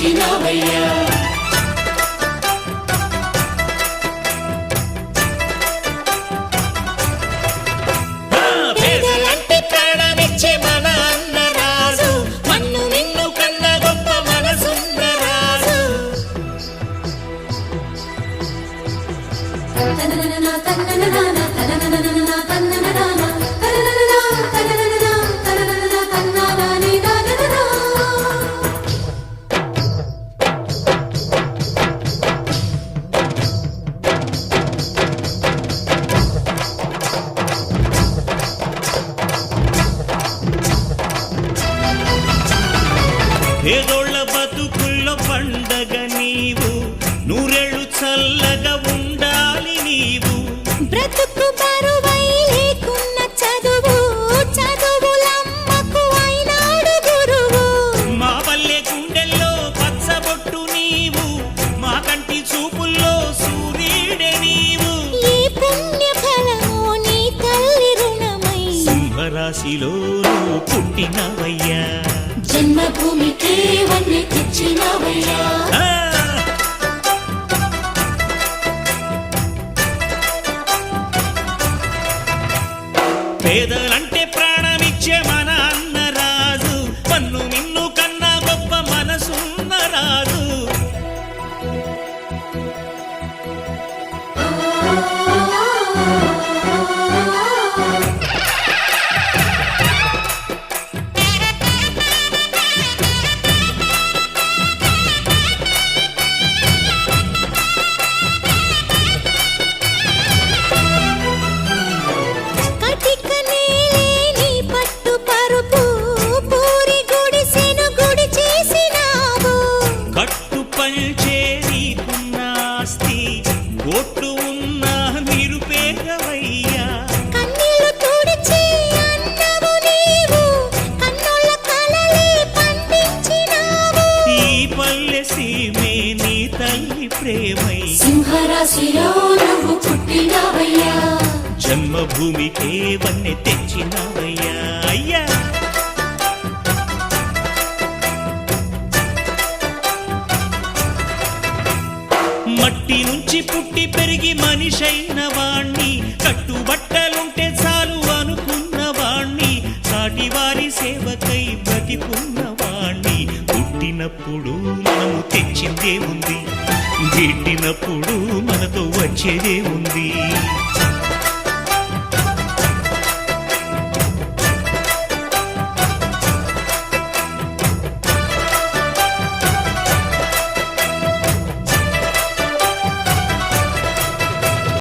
పుట్టినవయ్యా. పేదలంటే ప్రాణమిచ్చే మన అన్నరాజు, మన్ను నిన్ను కన్న గొప్ప మనసున్న రాజు. పేదోళ్ళ బతుకుల్లో పండగ నీవు, నూరేళ్ళు చల్లగా ఉండాలి నీవు. బ్రతుకు బరువై లేకున్న చదువు, చదువులమ్మకు అయినాడు గురువు. మా పల్లె గుండెల్లో పచ్చబొట్టు నీవు, మా కంటి చూపుల్లో సూర్యుడే నీవు. ఈ పుణ్య ఫలము నీ తల్లి రుణమై సింహరాశిలో నువ్వు పుట్టినవయ్యా. జన్మభూమికి వన్నె తెచ్చినవయ్యా. పేదలంటే ప్రాణమిచ్చే మన అన్నరాజు, పన్ను నిన్ను కన్నా గొప్ప మనసున్న రాజు. కటిక నేలేని పట్టు పరుపు, పూరి గుడిసెను గుడి చేసినావు. కట్టు పంచే నీకున్న ఆస్తి, కోట్లు ఉన్న నిరుపేదవయ్యా. కన్నీళ్లు తుడిచి అన్నవు నీవు, కన్నుల కలలే పండించినావు. ఈ పల్లె సీమే నీ తల్లి ప్రేమై, సింహరాశిలో నువ్వు పుట్టినవయ్యా. జన్మభూమికే వన్నె తెచ్చినవయ్యా. అయ్యా మట్టి నుంచి పుట్టి పెరిగి మనిషైన వాణ్ణి, కట్టుబట్టలుంటే చాలు అనుకున్న వాణ్ణి, సాటి వారి సేవకై బ్రతికున్న వాణ్ణి. పుట్టినప్పుడు మనము తెచ్చిందే ఉంది, గిట్టినప్పుడు మనతో వచ్చేదే ఉంది.